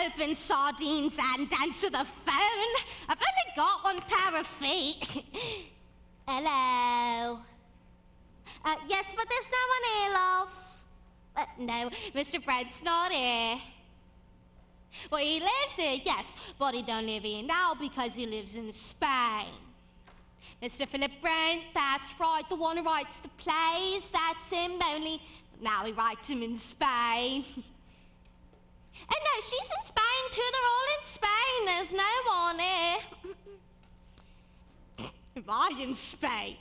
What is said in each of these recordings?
open sardines and answer the phone. I've only got one pair of feet. Hello. Yes, but there's no one here, love. No, Mr. Brent's not here. Well, he lives here, yes, but he don't live here now because he lives in Spain. Mr. Philip Brent, that's right, the one who writes the plays, that's him, only now he writes them in Spain. Oh no, she's in Spain too, they're all in Spain, there's no one here. Am I in Spain?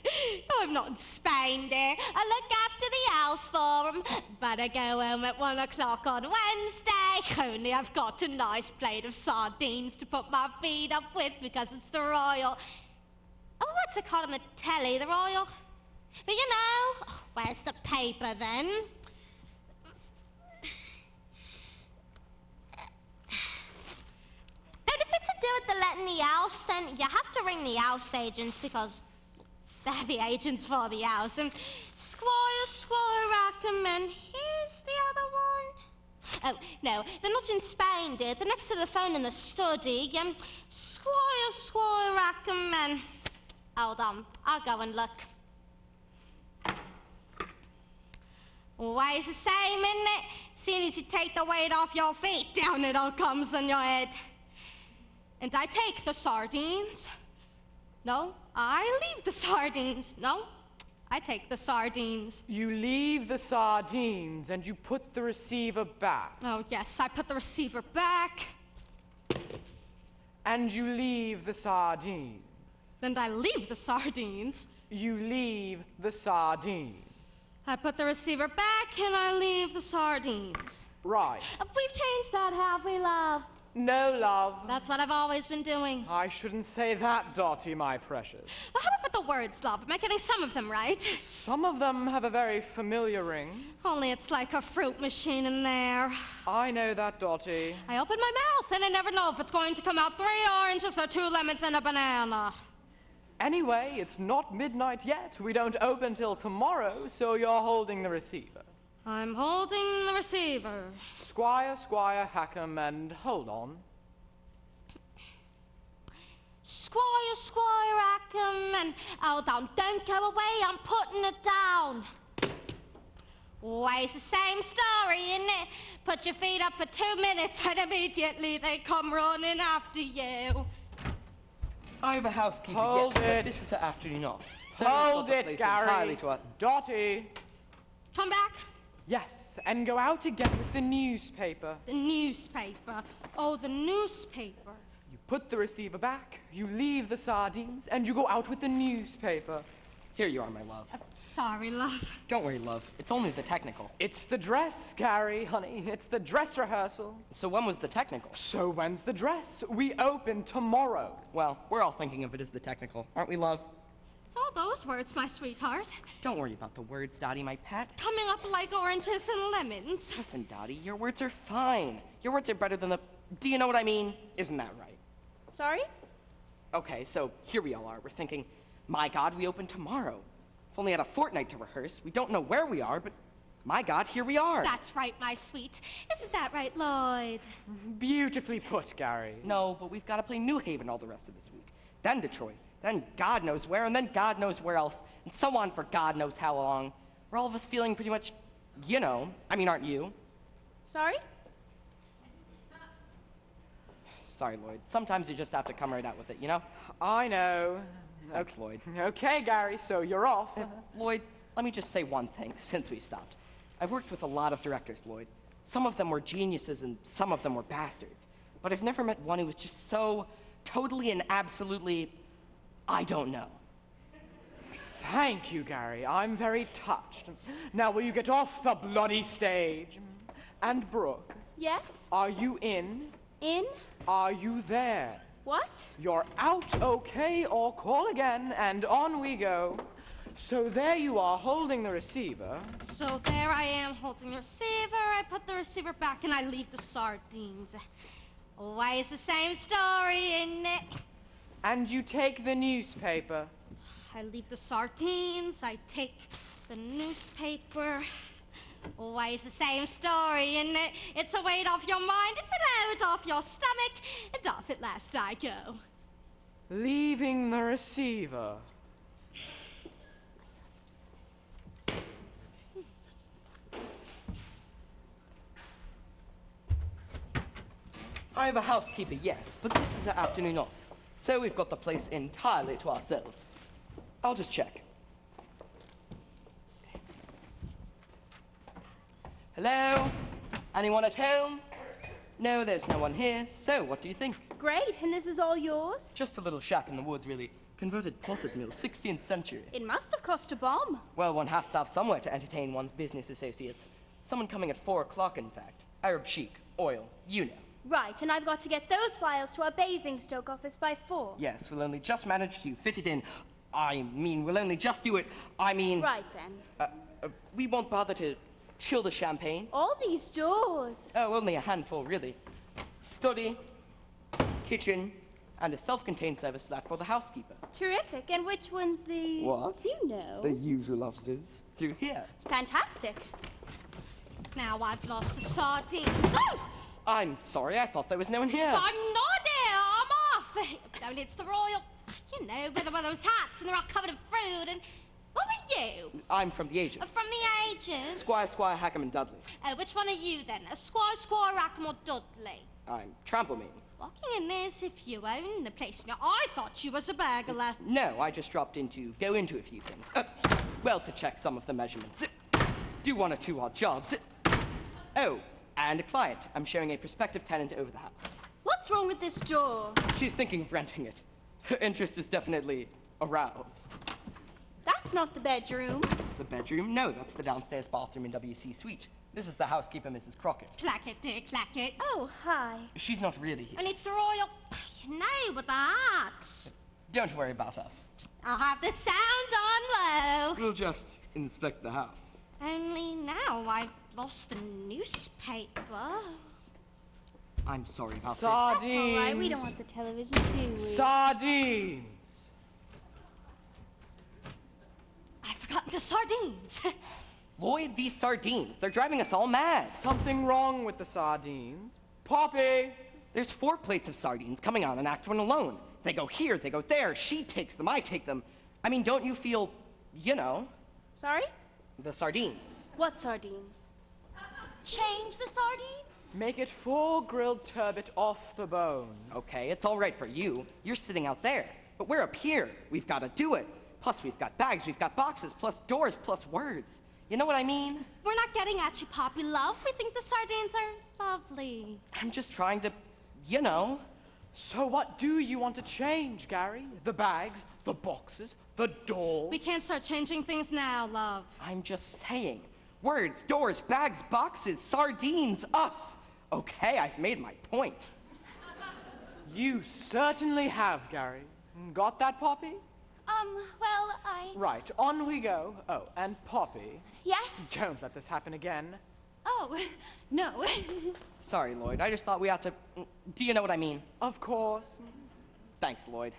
No, I'm not in Spain, dear. I look after the house for them, but I go home at 1 o'clock on Wednesday. Only I've got a nice plate of sardines to put my feet up with because it's the Royal. Oh, what's it called on the telly? The Royal? But you know, where's the paper then? And if it's to do with the letting the house, then you have to ring the house agents because they're the agents for the house. And Squire Rackham, and here's the other one. Oh, no, they're not in Spain, dear. They're next to the phone in the study. Squire Rackham, and... Hold on, I'll go and look. Always the same, isn't it? Soon as you take the weight off your feet, down it all comes on your head. And I take the sardines. No, I leave the sardines. No, I take the sardines. You leave the sardines and you put the receiver back. Oh, yes, I put the receiver back. And you leave the sardines. And I leave the sardines. You leave the sardines. I put the receiver back and I leave the sardines. Right. We've changed that, have we, love? No, love. That's what I've always been doing. I shouldn't say that, Dottie, my precious. Well, how about the words, love? Am I getting some of them right? Some of them have a very familiar ring. Only it's like a fruit machine in there. I know that, Dottie. I open my mouth and I never know if it's going to come out 3 oranges or 2 lemons and a banana. Anyway, it's not midnight yet. We don't open till tomorrow, so you're holding the receiver. I'm holding the receiver. Squire Hackham, and hold on. Squire Rackham, and hold on, don't go away, I'm putting it down. Always the same story, isn't it? Put your feet up for 2 minutes and immediately they come running after you. I have a housekeeper. Hold it. This is her afternoon off. Hold it, Gary. Dottie. Come back. Yes, and go out again with the newspaper. The newspaper. Oh, the newspaper. You put the receiver back, you leave the sardines, and you go out with the newspaper. Here you are, my love. Sorry, love. Don't worry, love. It's only the technical. It's the dress, Gary, honey. It's the dress rehearsal. So when was the technical? So when's the dress? We open tomorrow. Well, we're all thinking of it as the technical, aren't we, love? It's all those words, my sweetheart. Don't worry about the words, Dottie, my pet. Coming up like oranges and lemons. Listen, Dottie, your words are fine. Your words are better than the... Do you know what I mean? Isn't that right? Sorry? Okay, so here we all are. We're thinking, my God, we open tomorrow. We've only had a fortnight to rehearse. We don't know where we are, but my God, here we are. That's right, my sweet. Isn't that right, Lloyd? Beautifully put, Gary. No, but we've got to play New Haven all the rest of this week. Then Detroit. Then God knows where, and then God knows where else, and so on for God knows how long. We're all of us feeling pretty much, you know, I mean, aren't you? Sorry? Sorry, Lloyd. Sometimes you just have to come right out with it, you know? I know. Thanks, Lloyd. Okay, Gary, so you're off. Lloyd, let me just say one thing since we've stopped. I've worked with a lot of directors, Lloyd. Some of them were geniuses and some of them were bastards. But I've never met one who was just so totally and absolutely, I don't know. Thank you, Gary. I'm very touched. Now, will you get off the bloody stage? And Brooke? Yes? Are you in? In? Are you there? What? You're out, okay, or call again, and on we go. So there you are, holding the receiver. So there I am, holding the receiver. I put the receiver back and I leave the sardines. Always the same story, isn't it? And you take the I leave the sardines, I take the newspaper. Always the same story, isn't it? It's a weight off your mind, it's a load off your stomach, and off at last I go. Leaving the receiver. I have a housekeeper, yes, but this is her afternoon off. So we've got the place entirely to ourselves. I'll just check. Hello? Anyone at home? No, there's no one here. So, what do you think? Great, and this is all yours? Just a little shack in the woods, really. Converted posset mill, 16th century. It must have cost a bomb. Well, one has to have somewhere to entertain one's business associates. Someone coming at 4 o'clock, in fact. Arab chic, oil, you know. Right, and I've got to get those files to our Basingstoke office by 4. Yes, we'll only just manage to fit it in. We'll only just do it. Right then. We won't bother to chill the champagne. All these doors. Oh, only a handful, really. Study, kitchen, and a self-contained service flat for the housekeeper. Terrific. And which one's the... What? You know. The usual offices. Through here. Fantastic. Now I've lost the sardines. Oh! I'm sorry, I thought there was no one here. I'm not here, I'm off. Don't it's the royal, you know, with one of those hats and they're all covered in fruit and... What were you? I'm from the agents. From the agents? Squire Hackham and Dudley. Which one are you then? Squire Rackham or Dudley? I'm Tramplemane. Walking in as if you own the place. Now, I thought you was a burglar. No, I just dropped in to go into a few things. Well, to check some of the measurements. Do 1 or 2 odd jobs. Oh, and a client. I'm showing a prospective tenant over the house. What's wrong with this door? She's thinking of renting it. Her interest is definitely aroused. That's not the bedroom. The bedroom? No, that's the downstairs bathroom in WC Suite. This is the housekeeper, Mrs. Crockett. Clack it, dear, clack it. Oh, hi. She's not really here. And it's the royal, you know, with the hats. Don't worry about us. I'll have the sound on low. We'll just inspect the house. Only now I've lost the newspaper. I'm sorry about Sardines. That's all right. We don't want the television, do we? Sardines. I've forgotten the sardines. this. Lloyd, these sardines, they're driving us all mad. Something wrong with the sardines. Poppy! There's 4 plates of sardines coming on in Act 1 alone. They go here, they go there, she takes them, I take them. I mean, don't you feel, you know, Sorry? the sardines? What sardines? Change the sardines? Make it full grilled turbot off the bone. Okay, it's all right for you. You're sitting out there. But we're up here. We've got to do it. Plus, we've got bags, we've got boxes, plus doors, plus words. You know what I mean? We're not getting at you, Poppy love. We think the sardines are lovely. I'm just trying to, you know. So what do you want to change, Gary? The bags, the boxes, the door? We can't start changing things now, love. I'm just saying. Words, doors, bags, boxes, sardines, us. Okay, I've made my point. You certainly have, Gary. Got that, Poppy? Well, I... Right, on we go. Oh, and Poppy, Yes? don't let this happen again. Oh, no. Sorry, Lloyd. I just thought we ought to... Do you know what I mean? Of course. Thanks, Lloyd.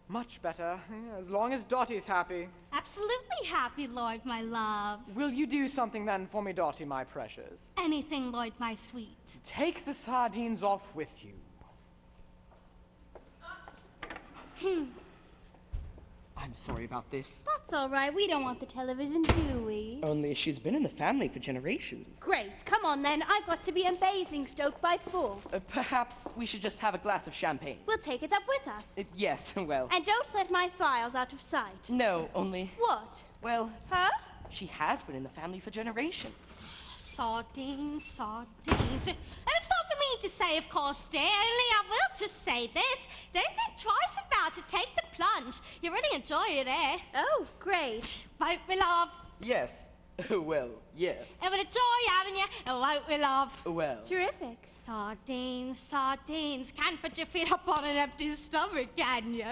Much better, as long as Dottie's happy. Absolutely happy, Lloyd, my love. Will you do something then for me, Dottie, my precious? Anything, Lloyd, my sweet. Take the sardines off with you. I'm sorry about this. That's all right. We don't want the television, do we? Only she's been in the family for generations. Great. Come on, then. I've got to be in Basingstoke by 4. Perhaps we should just have a glass of champagne. We'll take it up with us. Yes, well... And don't let my files out of sight. No, only... What? Well, Huh? she has been in the family for generations. Sardines, sardines. Oh, it's not for me to say, of course, dear. Only I will just say this. Don't think twice about it. Take the plunge. You really enjoy it, eh? Oh, great. Won't we, love? Yes. Well, yes. It would enjoy having you. Won't we, love? Well... Terrific. Sardines, sardines. Can't put your feet up on an empty stomach, can you?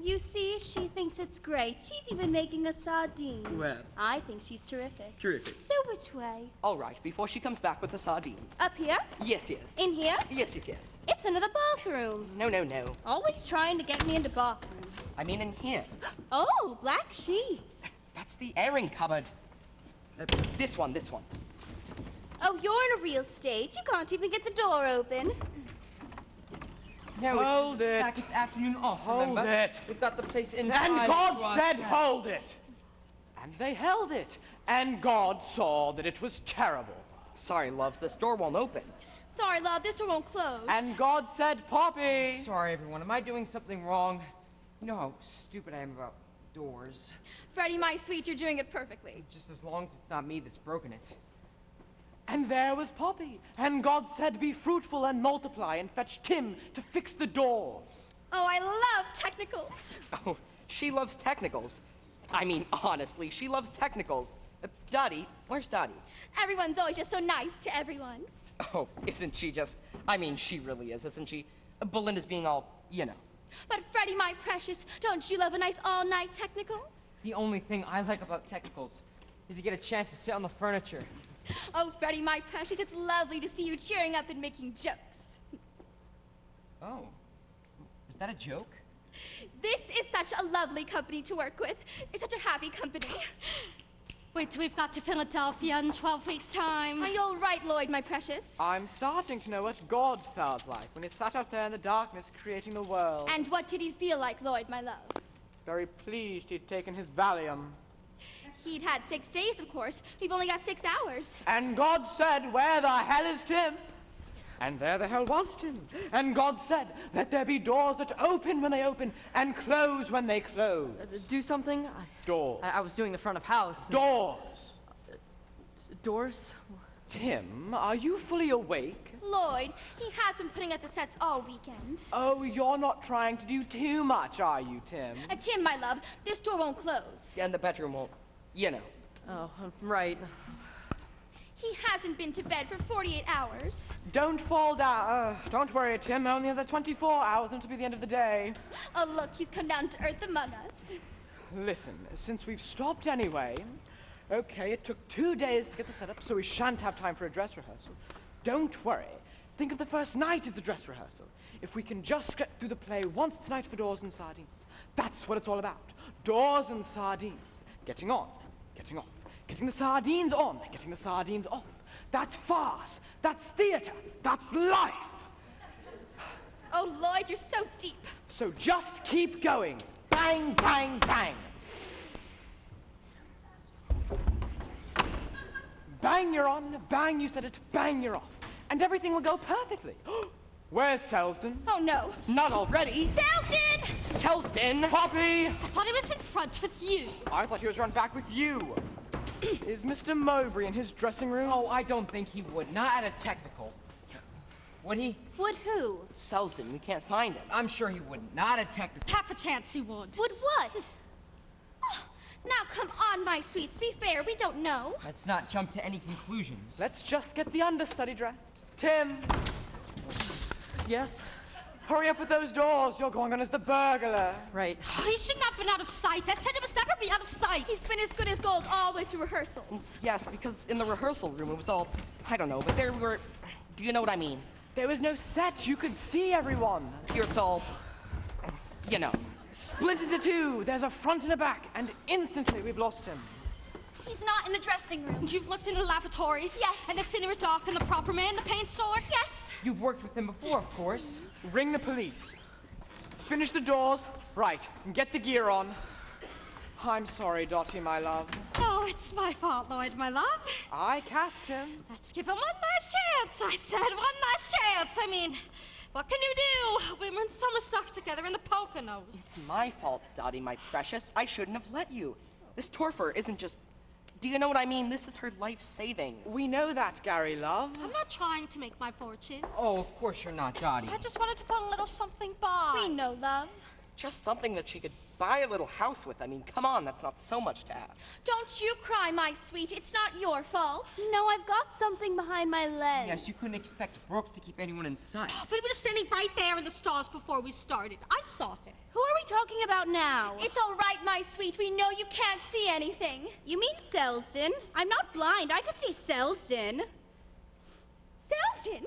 You see, she thinks it's great. She's even making a sardine. Well... I think she's terrific. Terrific. So which way? All right, before she comes back with the sardines. Up here? Yes, yes. In here? Yes, yes, yes. It's another bathroom. No, no, no. Always trying to get me into bathrooms. I mean in here. Oh, black sheets. That's the airing cupboard. This one. Oh, you're in a real stage. You can't even get the door open. No, Hold it's it. practice afternoon off, Hold remember? it. We've got the place in And time. God to said, ourselves. hold it. And they held it. And God saw that it was terrible. Sorry, loves, this door won't open. Sorry, love, this door won't close. And God said, Poppy. Sorry, everyone. Am I doing something wrong? You know how stupid I am about doors. Freddie, my sweet, you're doing it perfectly. Just as long as it's not me that's broken it. And there was Poppy. And God said, be fruitful and multiply and fetch Tim to fix the doors. Oh, I love technicals. Oh, she loves technicals. I mean, honestly, she loves technicals. Dottie, where's Dottie? Everyone's always just so nice to everyone. Oh, isn't she just... I mean, she really is, isn't she? Belinda's being all, you know. But Freddie, my precious, don't you love a nice all-night technical? The only thing I like about technicals is you get a chance to sit on the furniture. Oh, Freddie, my precious, it's lovely to see you cheering up and making jokes. Oh. Was that a joke? This is such a lovely company to work with. It's such a happy company. Wait till we've got to Philadelphia in 12 weeks' time. Are you all right, Lloyd, my precious? I'm starting to know what God felt like when he sat out there in the darkness creating the world. And what did he feel like, Lloyd, my love? Very pleased he'd taken his Valium. He'd had 6 days, of course. We've only got 6 hours. And God said, where the hell is Tim? And there the hell was Tim. And God said, let there be doors that open when they open and close when they close. Do something? Doors. I was doing the front of house. Doors. Doors? Tim, are you fully awake? Lloyd, he has been putting at the sets all weekend. Oh, you're not trying to do too much, are you, Tim? Tim, my love, this door won't close. And the bedroom won't, you know. Oh, right. He hasn't been to bed for 48 hours. Don't fall down. Don't worry, Tim. Only another 24 hours until be the end of the day. Oh, look, he's come down to earth among us. Listen, since we've stopped anyway, okay, it took 2 days to get the setup, so we shan't have time for a dress rehearsal. Don't worry. Think of the first night as the dress rehearsal. If we can just get through the play once tonight for Doors and Sardines, that's what it's all about. Doors and sardines. Getting on, getting off. Getting the sardines on, getting the sardines off. That's farce. That's theater. That's life. Oh, Lloyd, you're so deep. So just keep going. Bang, bang, bang. Bang, you're on. Bang, you said it. Bang, you're off. And everything will go perfectly. Where's Selsden? Oh, no. Not already. Selsden! Selsden! Poppy! I thought he was in front with you. I thought he was run back with you. Is Mr. Mowbray in his dressing room? Oh, I don't think he would. Not at a technical. Would he? Would who? Selsden, we can't find him. I'm sure he wouldn't. Not at a technical. Half a chance he would. Would what? Now, come on, my sweets. Be fair. We don't know. Let's not jump to any conclusions. Let's just get the understudy dressed. Tim, Yes? hurry up with those doors. You're going on as the burglar. Right. He should not have been out of sight. I said it must never be out of sight. He's been as good as gold all the way through rehearsals. Yes, because in the rehearsal room it was all, I don't know, but there we were, do you know what I mean? There was no set. You could see everyone. Here it's all, you know. Split into two. There's a front and a back. And instantly we've lost him. He's not in the dressing room. You've looked in the lavatories? Yes. And the scenery dock and the proper man, the paint store? Yes. You've worked with him before, of course. Ring the police. Finish the doors. Right. And get the gear on. I'm sorry, Dottie, my love. Oh, it's my fault, Lloyd, my love. I cast him. Let's give him one last chance. I said one last chance. I mean, what can you do? We were in summer stuck together in the Poconos. It's my fault, Dottie, my precious. I shouldn't have let you. This Torfer isn't just, do you know what I mean? This is her life savings. We know that, Gary, love. I'm not trying to make my fortune. Oh, of course you're not, Dottie. I just wanted to put a little something by. We know, love. Just something that she could buy a little house with. I mean, come on, that's not so much to ask. Don't you cry, my sweet. It's not your fault. No, I've got something behind my lens. Yes, you couldn't expect Brooke to keep anyone in sight. But he was standing right there in the stalls before we started. I saw him. Who are we talking about now? It's all right, my sweet. We know you can't see anything. You mean Selsden? I'm not blind. I could see Selsden. Selsden?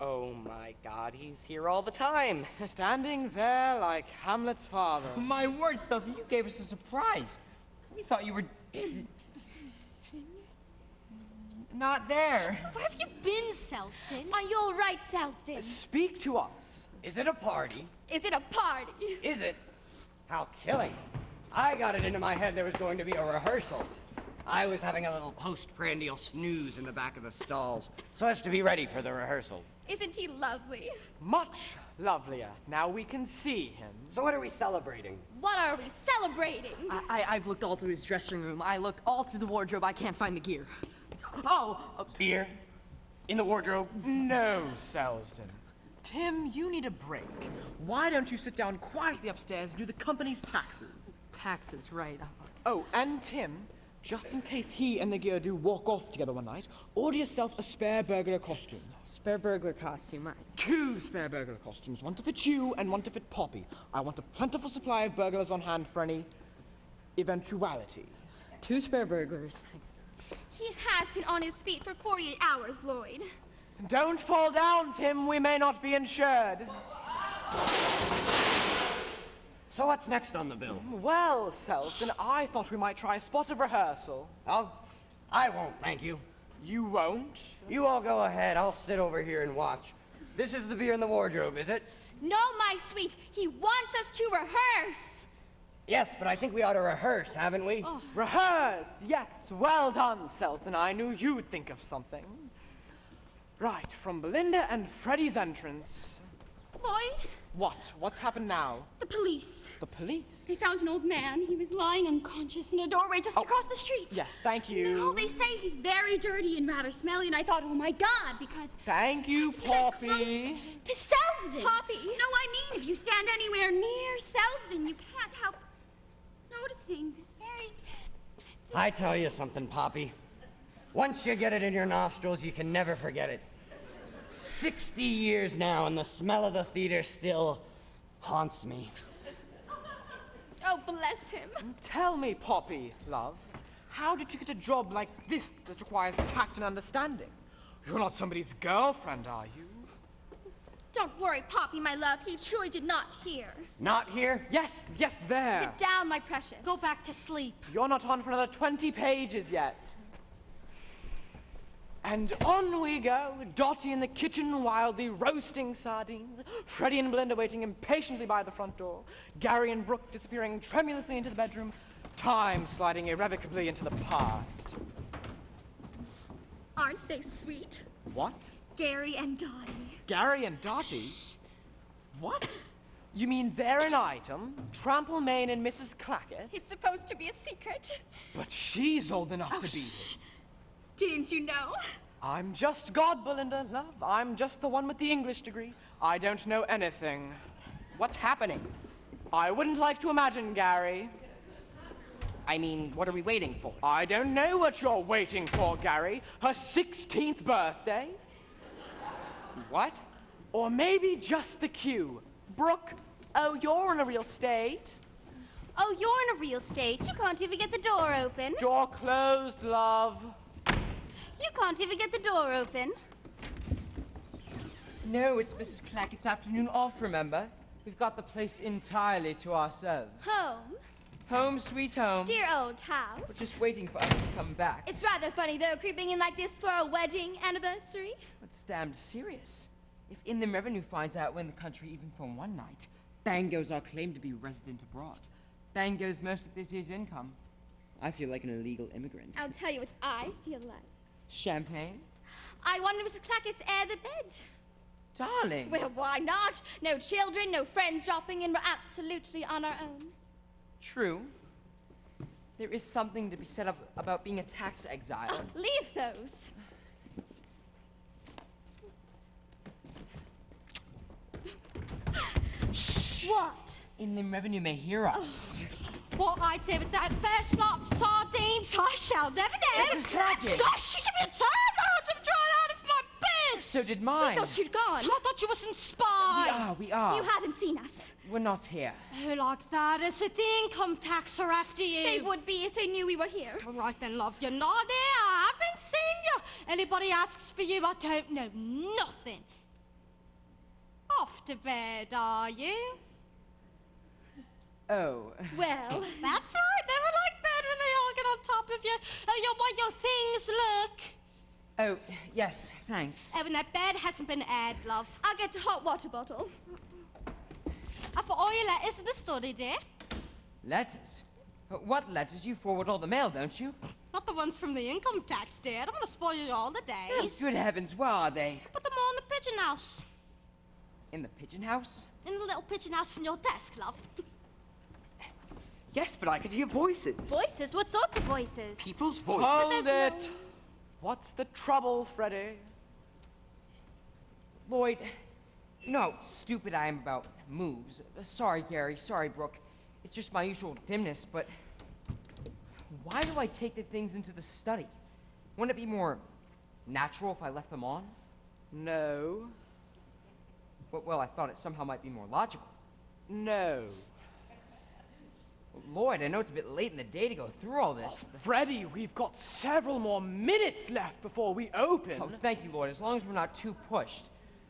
Oh my God, he's here all the time. Standing there like Hamlet's father. My word, Selsden, you gave us a surprise. We thought you were... Not there. Where have you been, Selston? Are you all right, Selston? Speak to us. Is it a party? Is it a party? Is it? How killing. I got it into my head there was going to be a rehearsal. I was having a little postprandial snooze in the back of the stalls, so as to be ready for the rehearsal. Isn't he lovely? Much lovelier. Now we can see him. So what are we celebrating? What are we celebrating? I've looked all through his dressing room. I looked all through the wardrobe. I can't find the gear. Oh! Beer? In the wardrobe? No, Selston. Tim, you need a break. Why don't you sit down quietly upstairs and do the company's taxes? Taxes, right. Oh, and Tim, just in case he and the gear do walk off together one night, order yourself a spare burglar costume. Spare burglar costume. 2 spare burglar costumes, one to fit you and one to fit Poppy. I want a plentiful supply of burglars on hand for any eventuality. 2 spare burglars. He has been on his feet for 48 hours, Lloyd. Don't fall down, Tim. We may not be insured. So what's next on the bill? Well, Selston, I thought we might try a spot of rehearsal. I won't, thank you. You won't? You all go ahead. I'll sit over here and watch. This is the beer in the wardrobe, is it? No, my sweet. He wants us to rehearse. Yes, but I think we ought to rehearse, haven't we? Rehearse! Yes, well done, Selston. I knew you'd think of something. Right, from Belinda and Freddie's entrance. Lloyd, What? What's happened now? the police. The police? They found an old man. He was lying unconscious in a doorway just across the street. Yes, thank you. No, they say he's very dirty and rather smelly, and I thought, oh my God, because... Thank you, As we got Poppy. close to Selsden. Poppy. No, I mean, if you stand anywhere near Selsden, you can't help noticing this very... I tell you something, Poppy. Once you get it in your nostrils, you can never forget it. 60 years now, and the smell of the theater still haunts me. Oh, bless him. Tell me, Poppy, love, how did you get a job like this that requires tact and understanding? You're not somebody's girlfriend, are you? Don't worry, Poppy, my love. He truly did not hear. Not here? Yes, there. Sit down, my precious. Go back to sleep. You're not on for another 20 pages yet. And on we go, Dottie in the kitchen wildly roasting sardines, Freddie and Belinda waiting impatiently by the front door, Gary and Brooke disappearing tremulously into the bedroom, time sliding irrevocably into the past. Aren't they sweet? What? Gary and Dottie. Gary and Dottie? What? You mean they're an item? Trample Maine and Mrs. Clackett? It's supposed to be a secret. But she's old enough to be his. Didn't you know? I'm just God, Belinda, love. I'm just the one with the English degree. I don't know anything. What's happening? I wouldn't like to imagine, Gary. I mean, what are we waiting for? I don't know what you're waiting for, Gary. Her 16th birthday? What? Or maybe just the cue. Brooke, oh, you're in a real state. Oh, you're in a real state. You can't even get the door open. Door closed, love. You can't even get the door open. No, it's Mrs. Clackett's afternoon off, remember? We've got the place entirely to ourselves. Home. Home sweet home. Dear old house. We're just waiting for us to come back. It's rather funny, though, creeping in like this for a wedding anniversary. It's damned serious. If Inland Revenue finds out we're in the country even for one night, bang goes our claim to be resident abroad. Bang goes most of this year's income. I feel like an illegal immigrant. I'll tell you what I feel like. Champagne? I wanted Mrs. Clackett's air the bed. Darling! Well, why not? No children, no friends dropping in. We're absolutely on our own. True. There is something to be said about being a tax exile. Leave those. What? Inland Revenue may hear us. What I did with that first lot of sardines, I shall never know. Mrs. Clackett! Gosh, you give me a turn, my hands have dried out of my boots. So did mine. I thought you'd gone. I thought you wasn't spy. We are. You haven't seen us. We're not here. Oh, like that. Is it the income tax are after you? They would be if they knew we were here. All right then, love, you're not here. I haven't seen you. Anybody asks for you, I don't know nothing. Off to bed, are you? Oh. Well, That's right. Never like bed when they all get on top of you. Oh, you want your things, look. Oh, yes, thanks. Oh, and that bed hasn't been aired, love. I'll get a hot water bottle. I put all your letters in the study, dear. Letters? What letters? You forward all the mail, don't you? Not the ones from the income tax, dear. I don't want to spoil your holidays. Good heavens, where are they? Put them all in the pigeon house. In the pigeon house? In the little pigeon house in your desk, love. Yes, but I could hear voices. Voices? What sorts of voices? People's voices. Hold it! What's the trouble, Freddy? Lloyd, you know how stupid I am about moves. Sorry, Gary. Sorry, Brooke. It's just my usual dimness, but why do I take the things into the study? Wouldn't it be more natural if I left them on? No. But, well, I thought it somehow might be more logical. No. Lloyd, I know it's a bit late in the day to go through all this. Freddy, we've got several more minutes left before we open. Oh, thank you, Lloyd, as long as we're not too pushed.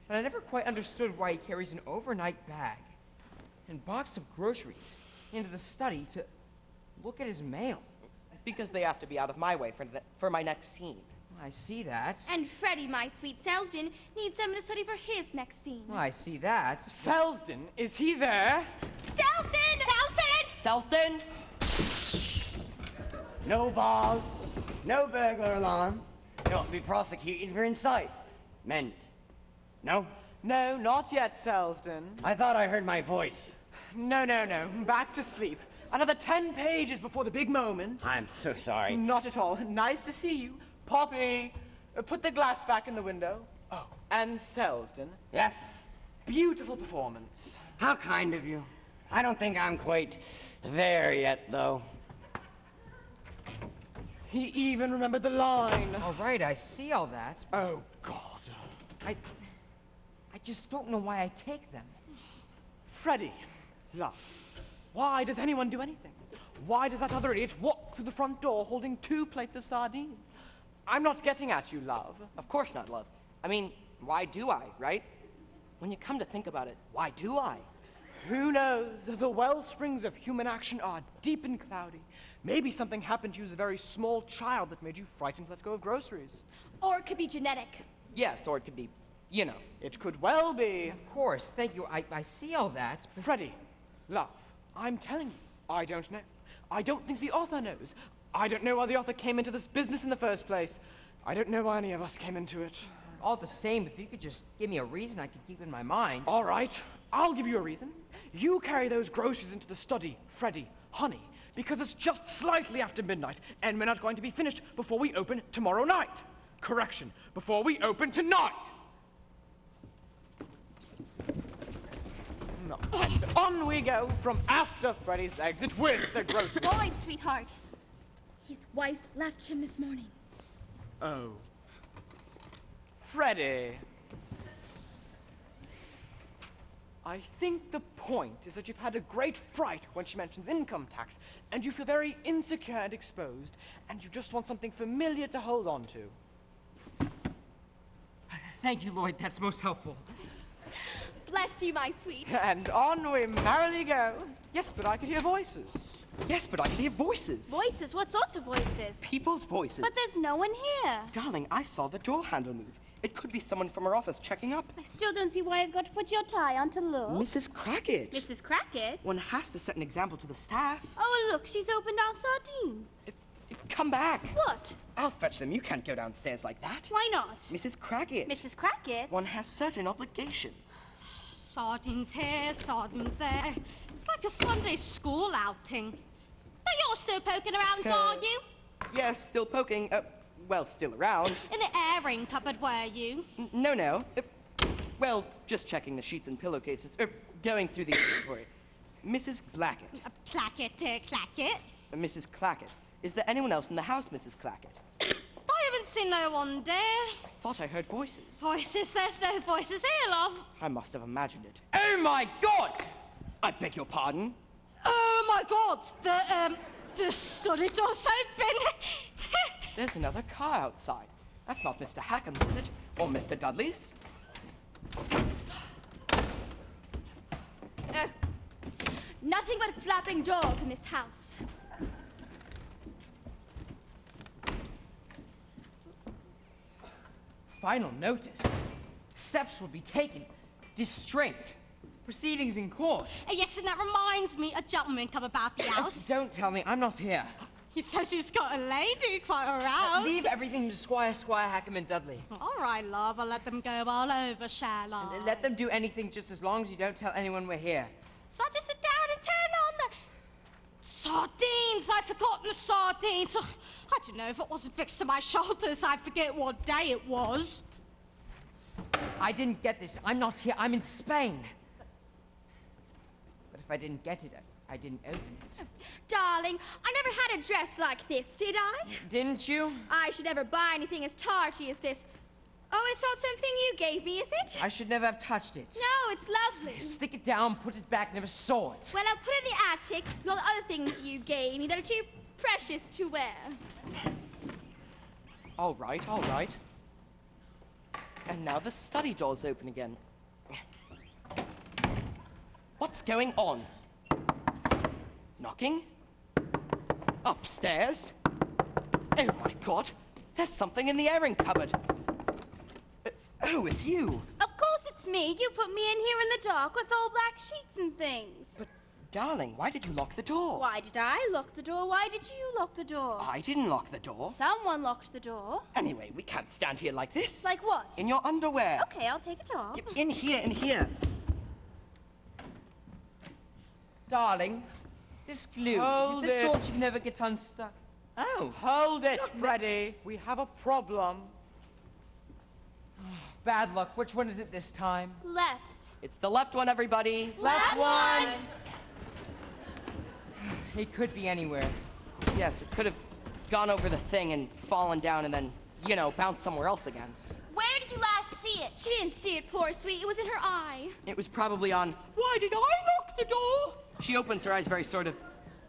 But I never quite understood why he carries an overnight bag and box of groceries into the study to look at his mail. Because they have to be out of my way for my next scene. I see that. And Freddie, my sweet Selsdon, needs them in the study for his next scene. Well, I see that. Selsdon, is he there? Selsdon! Selsdon! Selsdon? No balls, no burglar alarm. You ought to be prosecuted for incite. Meant. No? No, not yet, Selsdon. I thought I heard my voice. No. Back to sleep. Another 10 pages before the big moment. I'm so sorry. Not at all. Nice to see you. Poppy, put the glass back in the window. Oh, and Selsdon. Yes? Beautiful performance. How kind of you. I don't think I'm quite there yet, though. He even remembered the line. All right, I see all that. Oh, God. I just don't know why I take them. Freddy, love, why does anyone do anything? Why does that other idiot walk through the front door holding 2 plates of sardines? I'm not getting at you, love. Of course not, love. I mean, why do I, right? When you come to think about it, why do I? Who knows? The well springs of human action are deep and cloudy. Maybe something happened to you as a very small child that made you frightened to let go of groceries. Or it could be genetic. Yes, or it could be, you know. It could well be. Of course, thank you. I see all that. But Freddy, love, I'm telling you, I don't know. I don't think the author knows. I don't know why the author came into this business in the first place. I don't know why any of us came into it. all the same, if you could just give me a reason I could keep in my mind. All right, I'll give you a reason. You carry those groceries into the study, Freddy, honey, because it's just slightly after midnight, and we're not going to be finished before we open tomorrow night. Correction, before we open tonight. No. And on we go from after Freddy's exit with the groceries. Lloyd, sweetheart. His wife left him this morning. Oh. Freddy. I think the point is that you've had a great fright when she mentions income tax, and you feel very insecure and exposed, and you just want something familiar to hold on to. Thank you, Lloyd. That's most helpful. Bless you, my sweet. And on we merrily go. Yes, but I could hear voices. Yes, but I can hear voices. Voices? What sorts of voices? People's voices. But there's no one here. Darling, I saw the door handle move. It could be someone from our office checking up. I still don't see why I've got to put your tie on to look. Mrs. Crackit. Mrs. Crackit? One has to set an example to the staff. Oh, look, she's opened our sardines. Come back. What? I'll fetch them. You can't go downstairs like that. Why not? Mrs. Crackit. Mrs. Crackit? One has certain obligations. Sardines here, sardines there. It's like a Sunday school outing. But you're still poking around, are you? Yes, still poking. Well, still around. In the airing cupboard, were you? No. Well, just checking the sheets and pillowcases. Going through the inventory. Mrs. Blackett. Clackett, Clackett. Mrs. Clackett. Is there anyone else in the house, Mrs. Clackett? I haven't seen no one there. I thought I heard voices. Voices, there's no voices here, love. I must have imagined it. Oh my God! I beg your pardon? Oh my God, the study door's open. There's another car outside. That's not Mr. Hackham's, is it? Or Mr. Dudley's? Nothing but flapping doors in this house. Final notice. Steps will be taken. Distraint. Proceedings in court. Yes, and that reminds me, a gentleman come about the house. Don't tell me, I'm not here. He says he's got a lady quite around. Leave everything to Squire Hackham and Dudley. All right, love, I'll let them go all over, shall I? Let them do anything just as long as you don't tell anyone we're here. So I just sit down and turn on the... Sardines! I've forgotten the sardines. Oh, I don't know, if it wasn't fixed to my shoulders, I'd forget what day it was. I didn't get this. I'm not here. I'm in Spain. But if I didn't get it, I didn't open it. Darling, I never had a dress like this, did I? Didn't you? I should never buy anything as tarty as this. Oh, it's not something you gave me, is it? I should never have touched it. No, it's lovely. Stick it down, put it back, never saw it. Well, I'll put it in the attic with all the other things you gave me that are too precious to wear. All right, all right. And now the study door's open again. What's going on? Knocking? Upstairs? Oh my god, there's something in the airing cupboard. Oh, it's you. Of course it's me. You put me in here in the dark with all black sheets and things. But, darling, why did you lock the door? Why did I lock the door? Why did you lock the door? I didn't lock the door. Someone locked the door. Anyway, we can't stand here like this. Like what? In your underwear. Okay, I'll take it off. In here, in here. Darling, this glue, Hold is it the it. sort you can never get unstuck? Oh. Hold it, Freddy. We have a problem. Bad luck. Which one is it this time? Left. It's the left one, everybody. Left one! It could be anywhere. Yes, it could have gone over the thing and fallen down and then, you know, bounced somewhere else again. Where did you last see it? She didn't see it, poor sweet. It was in her eye. It was probably on, why did I lock the door? She opens her eyes very sort of,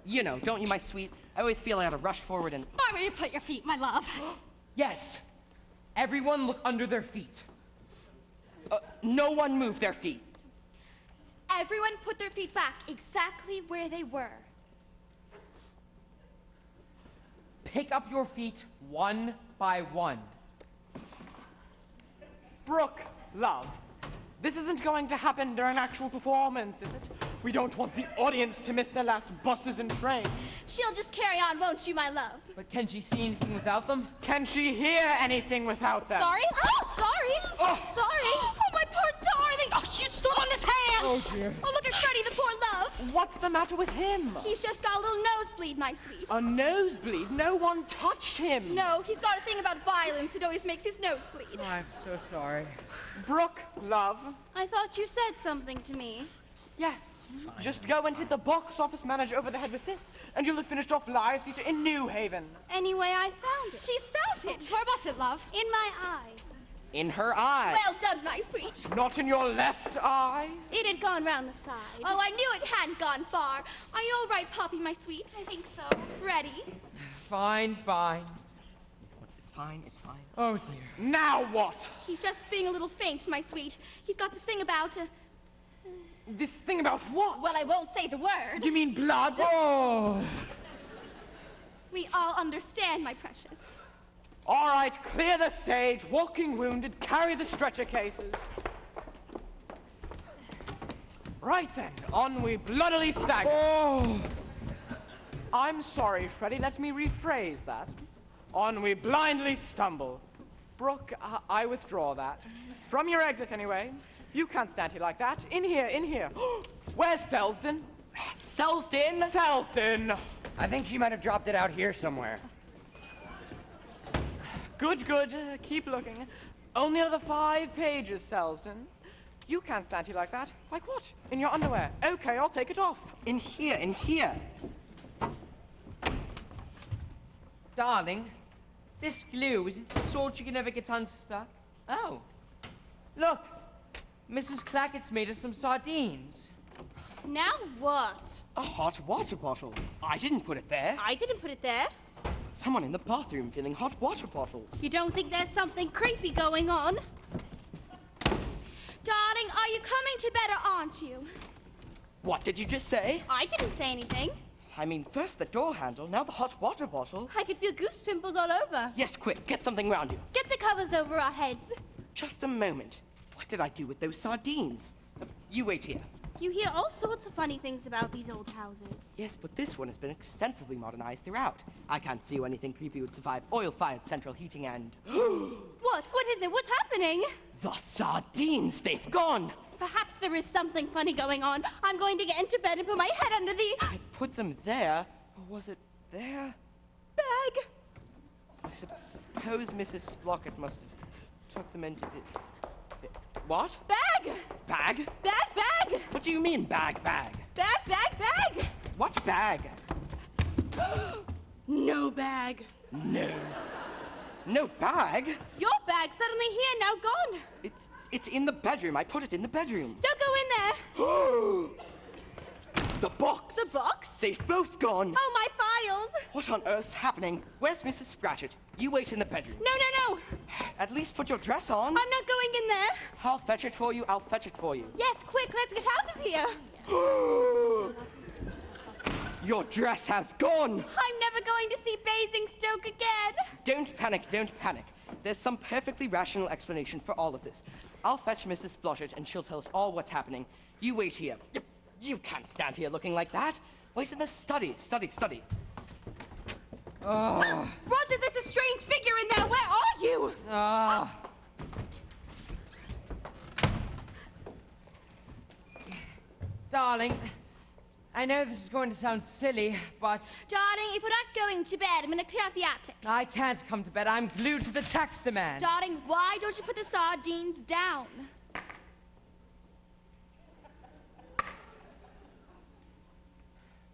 you know, don't you, my sweet? I always feel I ought to rush forward and... Where you put your feet, my love? Yes. Everyone look under their feet. No one move their feet. Everyone put their feet back exactly where they were. Pick up your feet one by one. Brooke, love, this isn't going to happen during actual performance, is it? We don't want the audience to miss their last buses and trains. She'll just carry on, won't you, my love? But can she see anything without them? Can she hear anything without them? Sorry? Oh, sorry. Oh. Sorry. Oh, my poor darling. Oh, you stood on his hand. Oh, dear. Oh, look at Freddie, the poor love. What's the matter with him? He's just got a little nosebleed, my sweet. A nosebleed? No one touched him. No, he's got a thing about violence. It always makes his nose bleed. I'm so sorry. Brooke, love. I thought you said something to me. Yes. Just go and hit the box office manager over the head with this, and you'll have finished off live theater in New Haven. Anyway, I found it. She's found it. Where was it, love? In my eye. In her eye. Well done, my sweet. Not in your left eye. It had gone round the side. Oh, I knew it hadn't gone far. Are you all right, Poppy, my sweet? I think so. Ready? Fine, fine. It's fine, it's fine. Oh, dear. Now what? He's just being a little faint, my sweet. He's got this thing about... This thing about what? well, I won't say the word. Do you mean blood? Oh. We all understand, my precious. All right, clear the stage. Walking wounded, carry the stretcher cases. Right then, on we bloodily stagger. Oh. I'm sorry, Freddy. Let me rephrase that. On we blindly stumble. Brooke, I withdraw that. From your exit, anyway. You can't stand here like that. In here, in here. Where's Selsden? Selsden! Selsden! I think she might have dropped it out here somewhere. Good, good. Keep looking. Only another 5 pages, Selsden. You can't stand here like that. Like what? In your underwear. Okay, I'll take it off. In here, in here. Darling, this glue, is it the sort you can never get unstuck? Oh. Look, Mrs. Clackett's made us some sardines. Now what? A hot water bottle. I didn't put it there. I didn't put it there. Someone in the bathroom filling hot water bottles. You don't think there's something creepy going on? Darling, are you coming to bed or aren't you? What did you just say? I didn't say anything. I mean, first the door handle, now the hot water bottle. I could feel goose pimples all over. Yes, quick, get something round you. Get the covers over our heads. Just a moment. What did I do with those sardines? You wait here. You hear all sorts of funny things about these old houses. Yes, but this one has been extensively modernized throughout. I can't see how anything creepy would survive oil-fired central heating and... What? What is it? What's happening? The sardines! They've gone! Perhaps there is something funny going on. I'm going to get into bed and put my head under the... I put them there, or was it there? bag. I suppose Mrs. Splockett must have took them into the... What? Bag! Bag? Bag! What do you mean, bag? Bag! Bag! What bag? No bag. No. No bag? Your bag suddenly here, now gone. It's in the bedroom. I put it in the bedroom. Don't go in there. The box! The box? They've both gone. Oh, my files. What on earth's happening? Where's Mrs. Scratchit? You wait in the bedroom. No. At least put your dress on. I'm not going in there. I'll fetch it for you. I'll fetch it for you. Yes, quick, let's get out of here. Your dress has gone. I'm never going to see Basingstoke again. Don't panic. There's some perfectly rational explanation for all of this. I'll fetch Mrs. Sploshett and she'll tell us all what's happening. You wait here. You can't stand here looking like that. Wait in the study. Roger, there's a strange figure in there. Where are you? Darling, I know this is going to sound silly, but Darling, if we're not going to bed, I'm gonna clear out the attic. I can't come to bed. I'm glued to the tax demand. Darling, why don't you put the sardines down?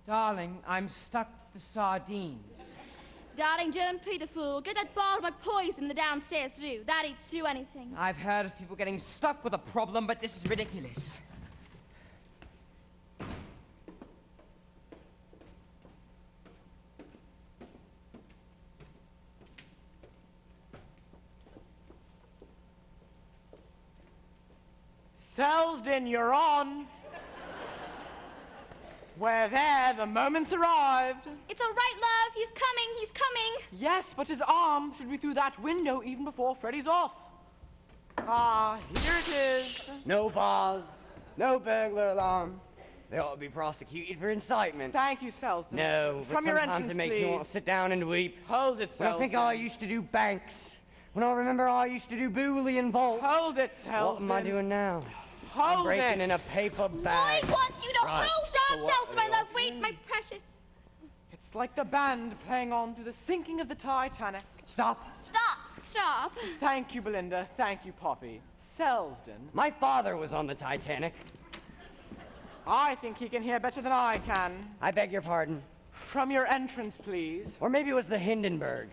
Darling, I'm stuck to the sardines. Darling, don't play the fool. Get that bottle of poison in the downstairs too. That eats through anything. I've heard of people getting stuck with a problem, but this is ridiculous. Selsdon, you're on. We're there, the moment's arrived. It's all right, love. He's coming. Yes, but his arm should be through that window even before Freddy's off. Ah, here it is. No bars, no burglar alarm. They ought to be prosecuted for incitement. Thank you, Selsdon. No, but From your sometimes entrance, it makes please. me want to sit down and weep. Hold it, When I Selsdon. think how I used to do banks. When I remember how I used to do Boolean vaults. Hold it, Selsdon. What am I doing now? Hold I'm breaking it. in a paper bag. Lloyd wants you to Right. hold. Stop, Selsa, my love. Wait, my precious. It's like the band playing on to the sinking of the Titanic. Stop. Stop. Thank you, Belinda. Thank you, Poppy. Selsdon, My father was on the Titanic. I think he can hear better than I can. I beg your pardon. From your entrance, please. Or maybe it was the Hindenburg.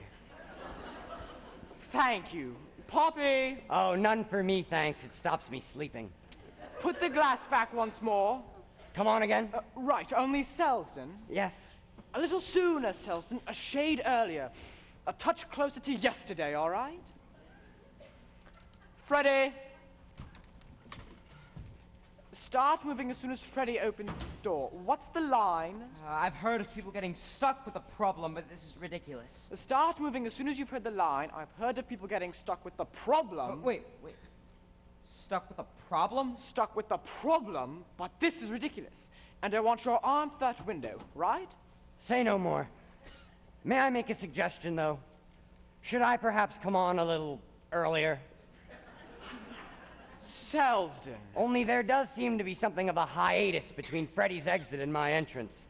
Thank you. Poppy, Oh, none for me, thanks. It stops me sleeping. put the glass back once more. Come on again? Right, only Selsdon. Yes. A little sooner, Selsdon. A shade earlier. A touch closer to yesterday, all right? Freddy. Start moving as soon as Freddy opens the door. What's the line? I've heard of people getting stuck with a problem, but this is ridiculous. Start moving as soon as you've heard the line. I've heard of people getting stuck with the problem. Wait. Stuck with a problem? Stuck with the problem, but this is ridiculous. And I want your arm to that window, right? Say no more. May I make a suggestion, though? Should I perhaps come on a little earlier? Selsdon. Only there does seem to be something of a hiatus between Freddy's exit and my entrance.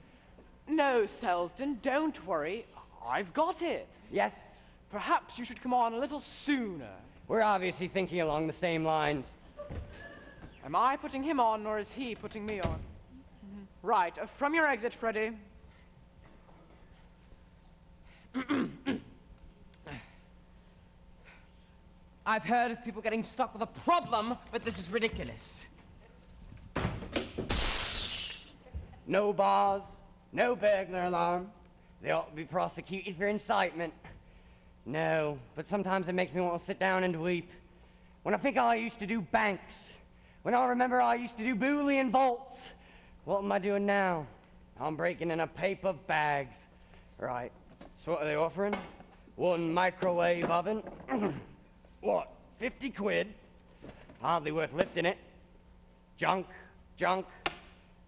No, Selsdon, don't worry. I've got it. Yes? Perhaps you should come on a little sooner. We're obviously thinking along the same lines. Am I putting him on, or is he putting me on? Right, from your exit, Freddy. I've heard of people getting stuck with a problem, but this is ridiculous. No bars, no burglar alarm. They ought to be prosecuted for incitement. No, but sometimes it makes me want to sit down and weep. When I think how I used to do banks. When I remember how I used to do Boolean vaults. What am I doing now? I'm breaking in a paper bags. Right. So what are they offering? One microwave oven. What? 50 quid? Hardly worth lifting it. Junk.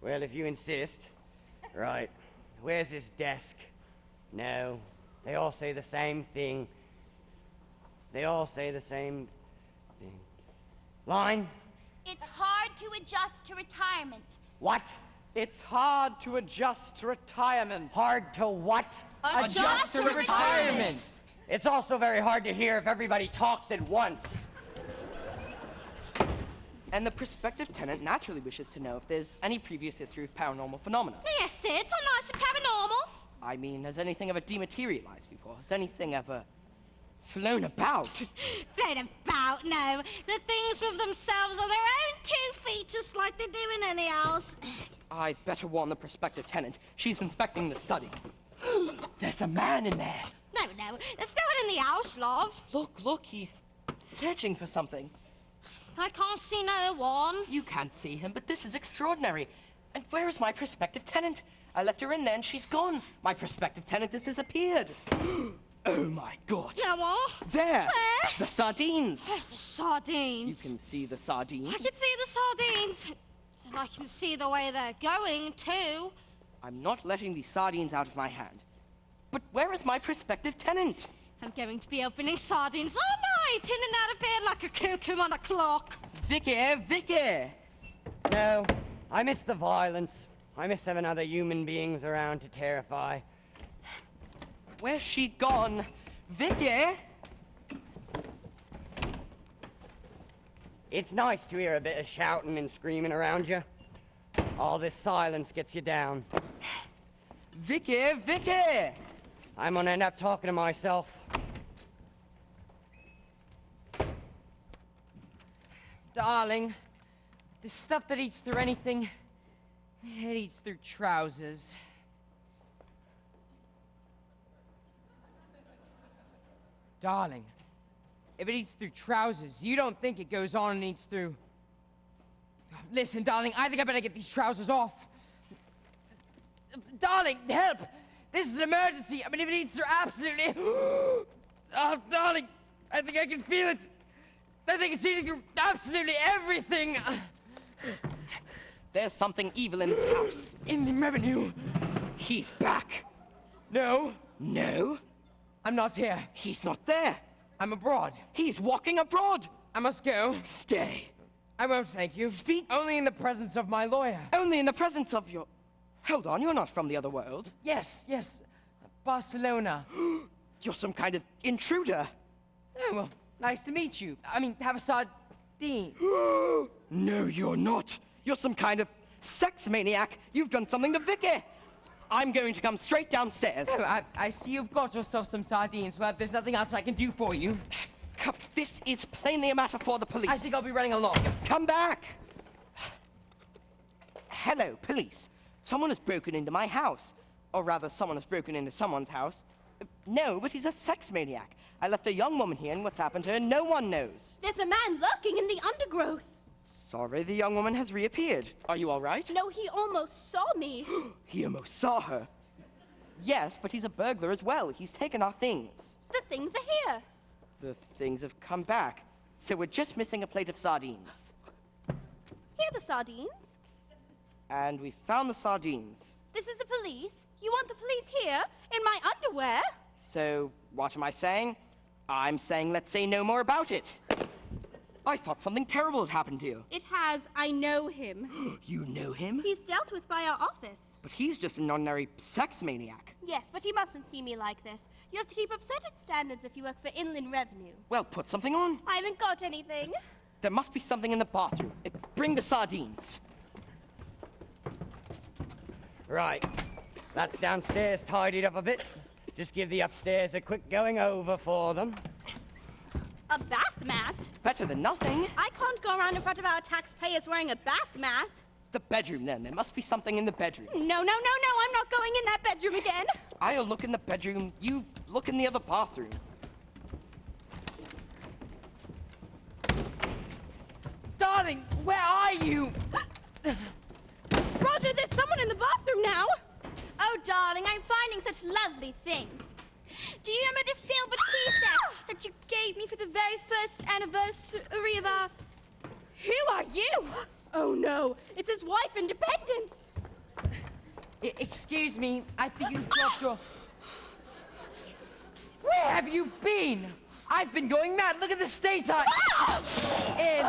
Well, if you insist. Right. Where's this desk? No. They all say the same thing. Line? It's hard to adjust to retirement. What? It's hard to adjust to retirement. Hard to what? Adjust to retirement. It's also very hard to hear if everybody talks at once. And the prospective tenant naturally wishes to know if there's any previous history of paranormal phenomena. Yes, dear, it's not nice and paranormal. I mean, has anything ever dematerialized before? Has anything ever flown about? Float about, no. The things with themselves on their own 2 feet, just like they do in any house. I'd better warn the prospective tenant. She's inspecting the study. There's a man in there. No, there's no one in the house, love. Look, he's searching for something. I can't see no one. You can't see him, but this is extraordinary. And where is my prospective tenant? I left her in there and she's gone. My prospective tenant has disappeared. Oh my God. No more. There! Where? The sardines! Oh, the sardines. You can see the sardines? I can see the sardines. And I can see the way they're going, too. I'm not letting these sardines out of my hand. But where is my prospective tenant? I'm going to be opening sardines all night, in and out of bed like a cuckoo on a clock. Vicky! No, I miss the violence. I miss having other human beings around to terrify. Where's she gone? Vicky? It's nice to hear a bit of shouting and screaming around you. All this silence gets you down. Vicky! I'm gonna end up talking to myself. Darling, the stuff that eats through anything, it eats through trousers. Darling, if it eats through trousers, you don't think it goes on and eats through... Listen, darling, I think I better get these trousers off. Darling, help! This is an emergency. I mean, if it eats through absolutely... Oh, darling, I think I can feel it. I think it's eating through absolutely everything. There's something evil in this house. In the revenue. He's back. No, No, I'm not here. he's not there. I'm abroad. He's walking abroad. I must go. Stay. I won't, thank you. Speak. Only in the presence of my lawyer. Only in the presence of your... Hold on, you're not from the other world. Yes. Barcelona. You're some kind of intruder. Oh, well, nice to meet you. I mean, have a sardine. No, you're not. You're some kind of sex maniac. You've done something to Vicky. I'm going to come straight downstairs. Oh, I see you've got yourself some sardines. Well, there's nothing else I can do for you. Come, this is plainly a matter for the police. I think I'll be running along. Come back! Hello, police. Someone has broken into my house. Or rather, someone has broken into someone's house. No, but he's a sex maniac. I left a young woman here, and what's happened to her, no one knows. There's a man lurking in the undergrowth. Sorry, the young woman has reappeared. Are you all right? No, he almost saw me. He almost saw her. Yes, but he's a burglar as well. He's taken our things. The things are here. The things have come back. So we're just missing a plate of sardines. Here are the sardines. And we found the sardines. This is the police. You want the police here? In my underwear? So, what am I saying? I'm saying let's say no more about it. I thought something terrible had happened to you. It has. I know him. You know him? He's dealt with by our office. But he's just an ordinary sex maniac. Yes, but he mustn't see me like this. You have to keep up certain standards if you work for Inland Revenue. Well, put something on. I haven't got anything. There must be something in the bathroom. Bring the sardines. Right. That's downstairs tidied up a bit. Just give the upstairs a quick going over for them. A bath mat? Better than nothing. I can't go around in front of our taxpayers wearing a bath mat. The bedroom, then. There must be something in the bedroom. No, I'm not going in that bedroom again. I'll look in the bedroom. You look in the other bathroom. Darling, where are you? Roger, there's someone in the bathroom now. darling, I'm finding such lovely things. Do you remember this silver tea set that you gave me for the very first anniversary of our... Who are you? Oh no, it's his wife, Independence! Excuse me, I think you've dropped your... Where have you been? I've been going mad. Look at the state I'm in.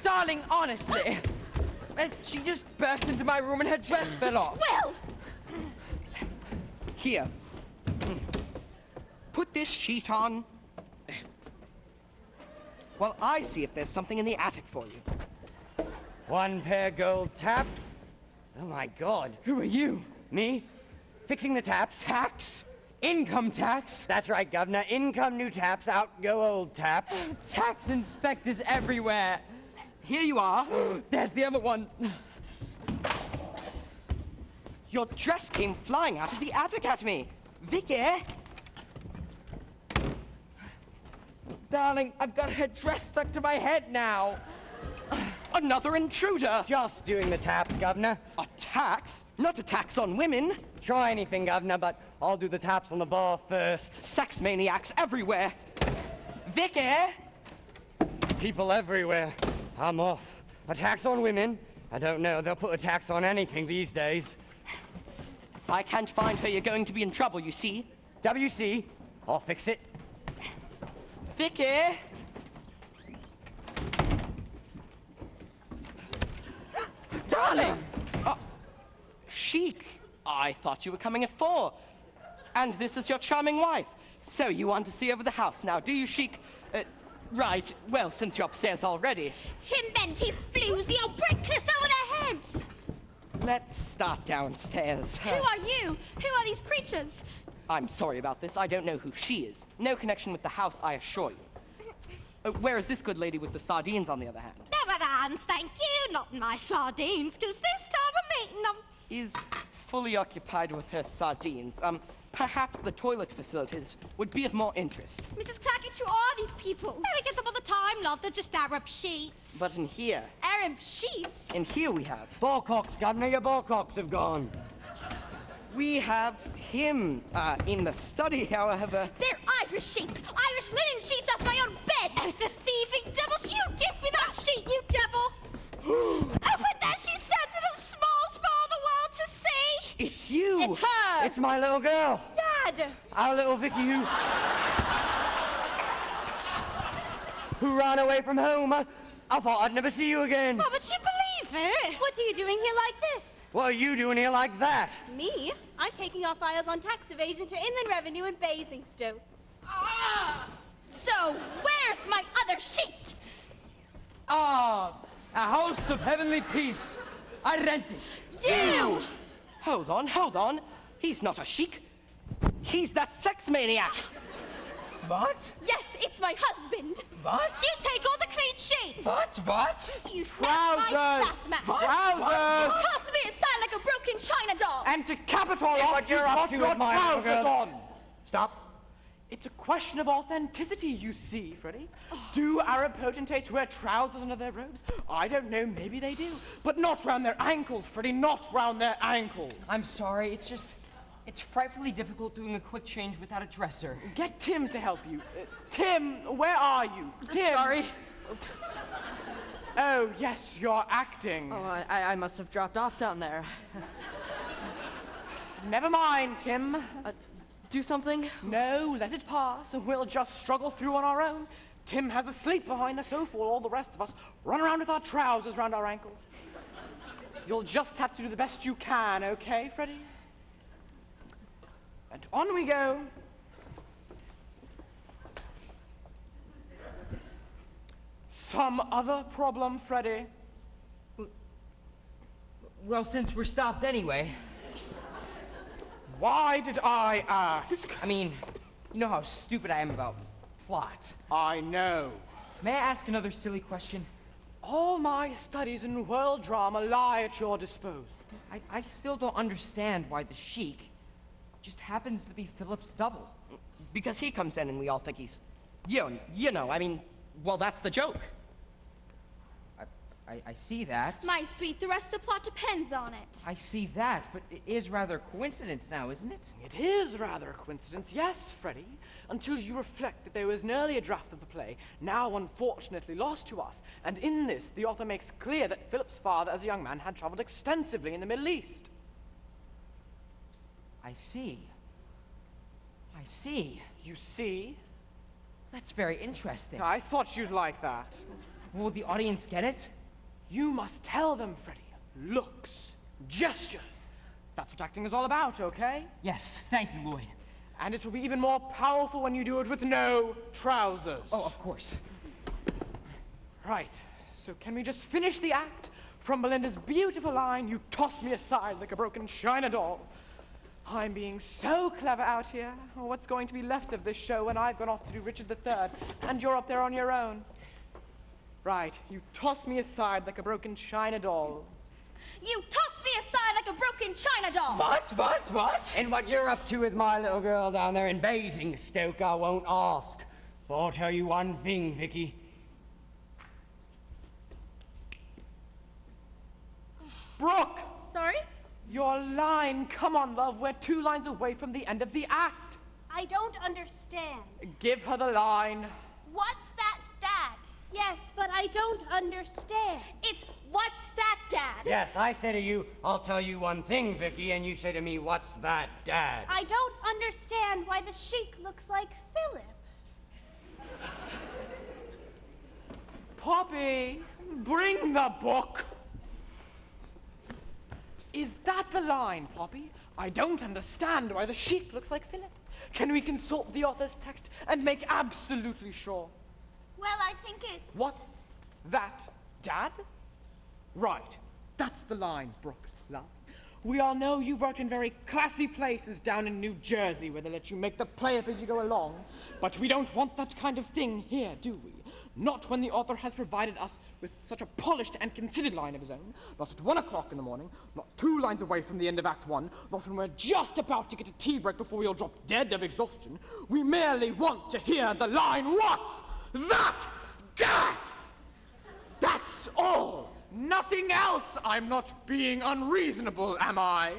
Darling, honestly. She just burst into my room and her dress fell off. Will! Here. Put this sheet on. While I see if there's something in the attic for you. 1 pair gold taps? Oh my god. Who are you? Me? Fixing the taps. Tax? Income tax? That's right, Governor. In come new taps, out go old taps. Tax inspectors everywhere. Here you are. There's the other one. Your dress came flying out of the attic at me. Vicky! Darling, I've got her dress stuck to my head now. Another intruder! Just doing the taps, Governor. A tax? Not a tax on women. Try anything, Governor, but I'll do the taps on the bar first. Sex maniacs everywhere. Vicky! People everywhere. I'm off. A tax on women? I don't know. They'll put a tax on anything these days. If I can't find her, you're going to be in trouble, you see. WC, I'll fix it. Vicky! Darling! Chic, I thought you were coming at 4. And this is your charming wife. So you want to see over the house now, do you, Chic? Right. Well, since you're upstairs already. Him bent his floozy, I'll break this over their heads! Let's start downstairs. Who are you? Who are these creatures? I'm sorry about this. I don't know who she is. No connection with the house, I assure you. Where is this good lady with the sardines, on the other hand? Never hands, thank you. Not my sardines, because this time I'm eating them. Is fully occupied with her sardines. Perhaps the toilet facilities would be of more interest. Mrs. Clackett, who are these people? We get them all the time, love. They're just Arab sheets. But in here, Arab sheets? in here we have. Ballcocks, Governor, your ballcocks have gone. We have him in the study, however. They're Irish sheets! Irish linen sheets off my own bed! Oh, the thieving devils! You give me that sheet, you devil! Oh, but there she stands in a small spot of the world to see! It's you! It's her! It's my little girl. Dad! Our little Vicky who ran away from home. I thought I'd never see you again. Oh, but you believe it? What are you doing here like this? What are you doing here like that? Me? I'm taking our files on tax evasion to Inland Revenue in Basingstoke. So, where's my other sheet? Ah, a house of heavenly peace. I rent it. You! Hold on. He's not a Chic. He's that sex maniac. What? Yes, it's my husband. What? You take all the clean sheets! What? You snatched my Trousers! back, Trousers! Toss me aside like a broken china doll. And to cap it all off, What you're up got to your with my little trousers girl. on! Stop. It's a question of authenticity, you see, Freddie. Do Arab potentates wear trousers under their robes? I don't know, maybe they do. But not round their ankles, Freddie, not round their ankles. I'm sorry, it's frightfully difficult doing a quick change without a dresser. Get Tim to help you. Tim, where are you? Tim! Sorry. Oh, yes, you're acting. Oh, I must have dropped off down there. Never mind, Tim. Do something? No, let it pass, and we'll just struggle through on our own. Tim has a sleep behind the sofa while all the rest of us run around with our trousers round our ankles. You'll just have to do the best you can, okay, Freddie? And on we go. Some other problem, Freddie? Well, since we're stopped anyway. Why did I ask? I mean, you know how stupid I am about plot. I know. May I ask another silly question? All my studies in world drama lie at your disposal. I still don't understand why the Sheik just happens to be Philip's double. Because he comes in and we all think he's... You know, I mean, well, that's the joke. I see that. My sweet, the rest of the plot depends on it. I see that, but it is rather a coincidence now, isn't it? It is rather a coincidence, yes, Freddie, until you reflect that there was an earlier draft of the play, now unfortunately lost to us, and in this, the author makes clear that Philip's father, as a young man, had traveled extensively in the Middle East. I see. I see. You see? That's very interesting. I thought you'd like that. Will the audience get it? You must tell them, Freddie. Looks, gestures. That's what acting is all about, okay? Yes, thank you, Lloyd. And it will be even more powerful when you do it with no trousers. Oh, of course. Right. So can we just finish the act? From Belinda's beautiful line, you toss me aside like a broken china doll. I'm being so clever out here. Oh, what's going to be left of this show when I've gone off to do Richard III, and you're up there on your own? Right, you toss me aside like a broken china doll. You toss me aside like a broken china doll. What? And what you're up to with my little girl down there in Basingstoke, I won't ask. But I'll tell you one thing, Vicky. Brooke! Sorry? Your line. Come on, love. We're 2 lines away from the end of the act. I don't understand. Give her the line. What's that, Dad? Yes, but I don't understand. It's what's that, Dad? Yes, I say to you, I'll tell you one thing, Vicky, and you say to me, what's that, Dad? I don't understand why the Sheik looks like Philip. Poppy, bring the book. Is that the line, Poppy? I don't understand why the Sheik looks like Philip. Can we consult the author's text and make absolutely sure? Well, I think it's... What's that, Dad? Right, that's the line, Brooke, love. We all know you've worked in very classy places down in New Jersey where they let you make the play up as you go along. But we don't want that kind of thing here, do we? Not when the author has provided us with such a polished and considered line of his own. Not at 1 o'clock in the morning, not 2 lines away from the end of Act 1, not when we're just about to get a tea break before we all drop dead of exhaustion. We merely want to hear the line, what's that, Dad? That's all. Nothing else. I'm not being unreasonable, am I?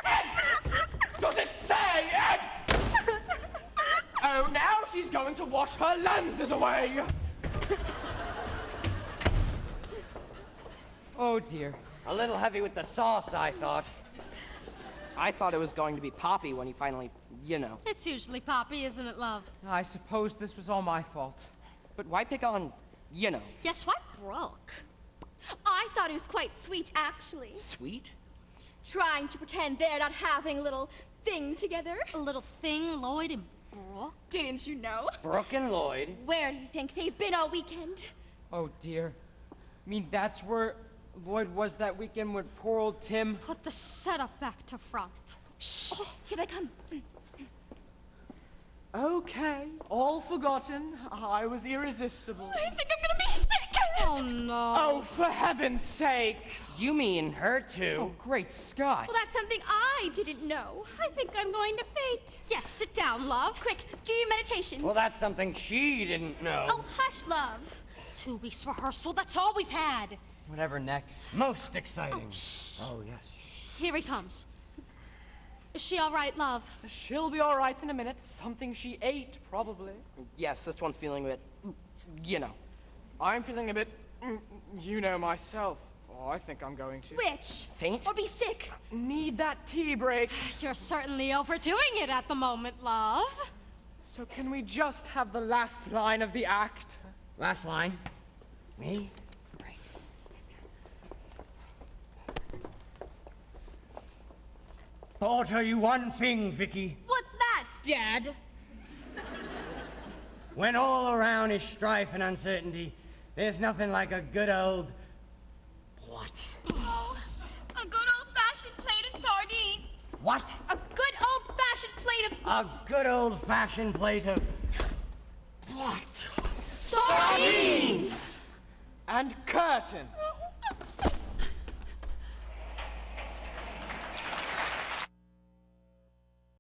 Eggs! Does it say eggs? Oh, now she's going to wash her lenses away. Oh, dear. A little heavy with the sauce, I thought. I thought it was going to be Poppy when he finally, you know. It's usually Poppy, isn't it, love? I suppose this was all my fault. But why pick on, you know? Yes, what, Brooke? I thought it was quite sweet, actually. Sweet? Trying to pretend they're not having a little thing together. A little thing, Lloyd and Brooke? Didn't you know? Brooke and Lloyd. Where do you think they've been all weekend? Oh, dear. I mean, that's where Lloyd was that weekend with poor old Tim. Put the setup back to front. Shh! Here they come. Okay, all forgotten. I was irresistible. I think I'm gonna be sick! Oh, no. Oh, for heaven's sake. You mean Her too. Oh, great Scott. Well, that's something I didn't know. I think I'm going to faint. Yes, sit down, love. Quick, do your meditations. Well, that's something she didn't know. Oh, hush, love. 2 weeks rehearsal, that's all we've had. Whatever next. Most exciting. Shh. Oh, yes. Here he comes. Is she all right, love? She'll be all right in a minute. Something she ate, probably. yes, this one's feeling a bit, you know. I'm feeling a bit, you know, myself. Oh, I think I'm going to. Which? Faint? Or be sick? Need that tea break. You're certainly overdoing it at the moment, love. So can we just have the last line of the act? Last line. Me? I'll tell you one thing, Vicky. What's that, Dad? When all around is strife and uncertainty, there's nothing like a good old... What? Oh, a good old-fashioned plate of sardines. What? A good old-fashioned plate of A good old-fashioned plate of... What? Sardines! And curtain.